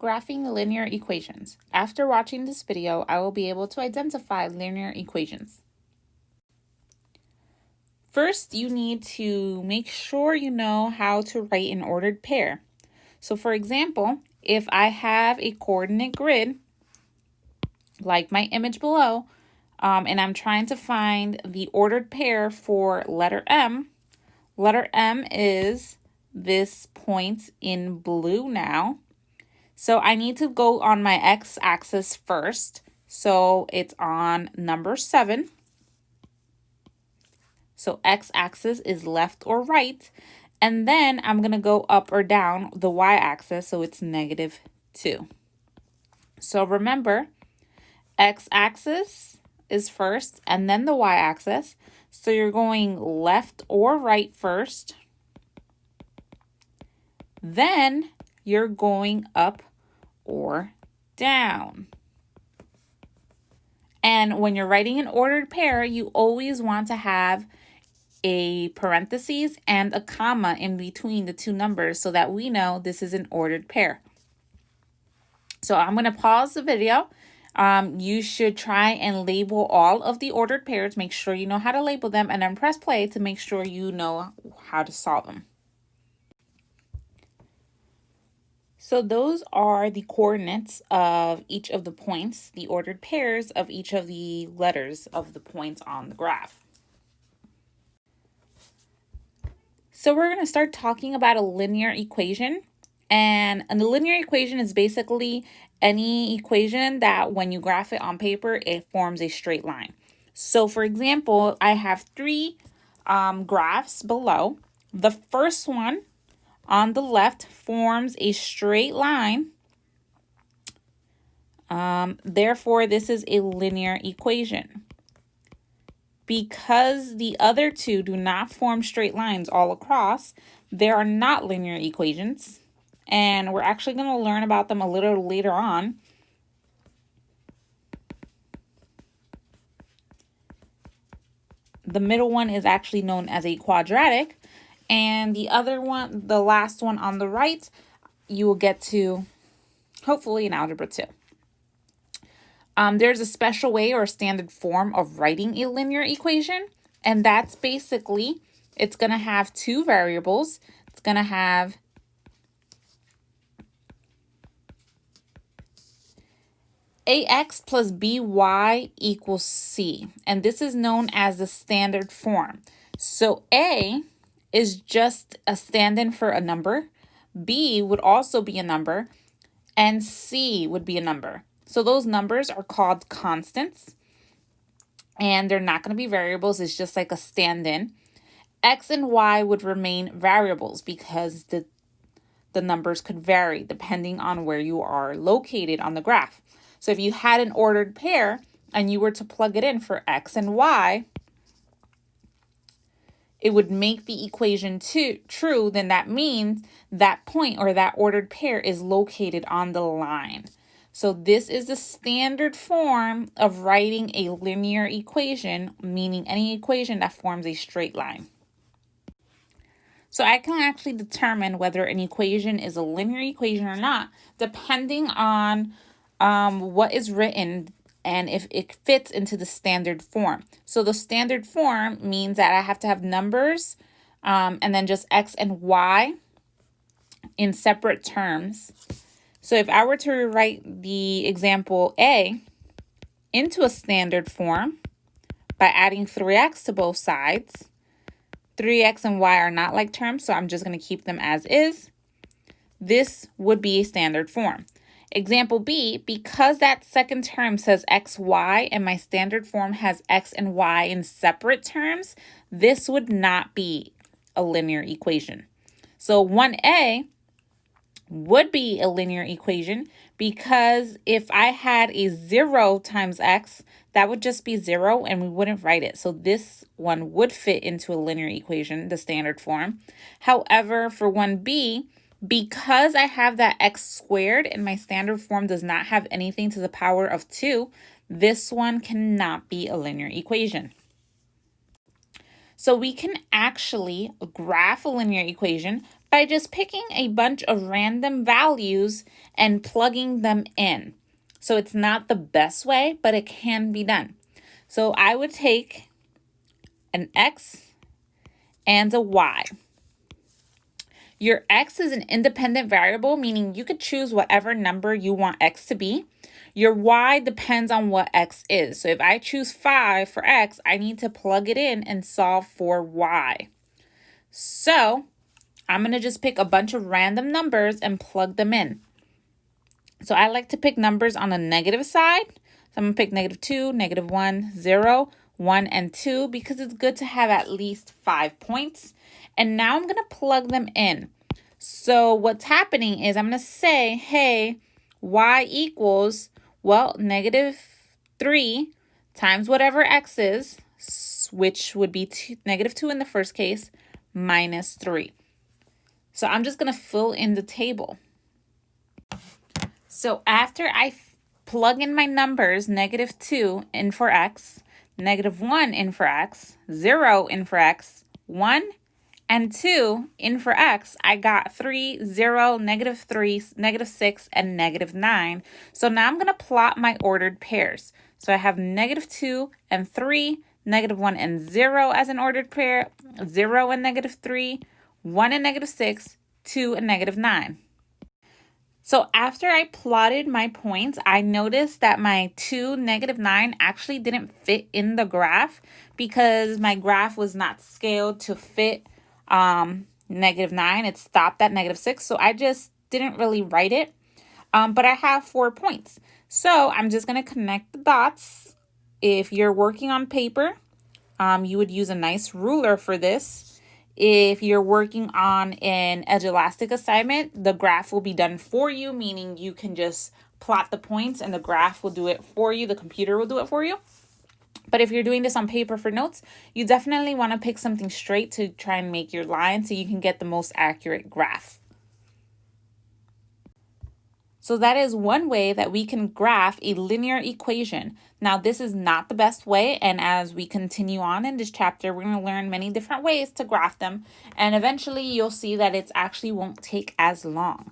Graphing linear equations. After watching this video, I will be able to identify linear equations. First, you need to make sure you know how to write an ordered pair. So for example, if I have a coordinate grid, like my image below, and I'm trying to find the ordered pair for letter M is this point in blue now. So I need to go on my x-axis first. So it's on number 7. So x-axis is left or right. And then I'm going to go up or down the y-axis. So it's -2. So remember, x-axis is first and then the y-axis. So you're going left or right first. Then you're going up or down. And when you're writing an ordered pair, you always want to have a parentheses and a comma in between the two numbers so that we know this is an ordered pair. So I'm going to pause the video. You should try and label all of the ordered pairs. Make sure you know how to label them, and then press play to make sure you know how to solve them. So those are the coordinates of each of the points, the ordered pairs of each of the letters of the points on the graph. So we're going to start talking about a linear equation. And a linear equation is basically any equation that when you graph it on paper, it forms a straight line. So for example, I have 3 graphs below. The first one on the left forms a straight line. Therefore, this is a linear equation. Because the other two do not form straight lines all across, they are not linear equations. And we're actually going to learn about them a little later on. The middle one is actually known as a quadratic. And the other one, the last one on the right, you will get to hopefully in Algebra 2. There's a special way or a standard form of writing a linear equation. And that's basically, it's going to have 2 variables. It's going to have ax plus by equals c. And this is known as the standard form. So a is just a stand-in for a number. B would also be a number. And C would be a number. So those numbers are called constants. And they're not going to be variables. It's just like a stand-in. X and Y would remain variables because the numbers could vary depending on where you are located on the graph. So if you had an ordered pair and you were to plug it in for X and Y, it would make the equation true, then that means that point or that ordered pair is located on the line. So this is the standard form of writing a linear equation, meaning any equation that forms a straight line. So I can actually determine whether an equation is a linear equation or not, depending on what is written and if it fits into the standard form. So the standard form means that I have to have numbers and then just X and Y in separate terms. So if I were to rewrite the example A into a standard form by adding 3x to both sides, 3x and y are not like terms, so I'm just going to keep them as is. This would be a standard form. Example B, because that second term says xy and my standard form has x and y in separate terms, this would not be a linear equation. So 1a would be a linear equation because if I had a 0 times x, that would just be 0 and we wouldn't write it. So this one would fit into a linear equation, the standard form. However, for 1b, because I have that x squared and my standard form does not have anything to the power of 2, this one cannot be a linear equation. So we can actually graph a linear equation by just picking a bunch of random values and plugging them in. So it's not the best way, but it can be done. So I would take an X and a Y. Your X is an independent variable, meaning you could choose whatever number you want X to be. Your Y depends on what X is. So if I choose 5 for X, I need to plug it in and solve for Y. So I'm going to just pick a bunch of random numbers and plug them in. So I like to pick numbers on the negative side. So I'm going to pick -2, -1, 0, 1, and 2 because it's good to have at least 5 points. And now I'm going to plug them in. So what's happening is I'm going to say, hey, Y equals, well, -3 times whatever X is, which would be -2 in the first case, minus 3. So I'm just going to fill in the table. So after I plug in my numbers, -2 in for X, -1 in for X, 0 in for X, 1 and 2 in for X, I got 3, 0, -3, -6, and -9. So now I'm going to plot my ordered pairs. So I have -2 and 3, -1 and 0 as an ordered pair, 0 and -3, 1 and -6, 2 and -9. So after I plotted my points, I noticed that my 2, -9 actually didn't fit in the graph because my graph was not scaled to fit -9. It stopped at -6. So I just didn't really write it. But I have 4 points. So I'm just going to connect the dots. If you're working on paper, you would use a nice ruler for this. If you're working on an edge elastic assignment, the graph will be done for you, meaning you can just plot the points and the graph will do it for you. The computer will do it for you. But if you're doing this on paper for notes, you definitely want to pick something straight to try and make your line so you can get the most accurate graph. So that is one way that we can graph a linear equation. Now, this is not the best way, and as we continue on in this chapter, we're going to learn many different ways to graph them, and eventually you'll see that it actually won't take as long.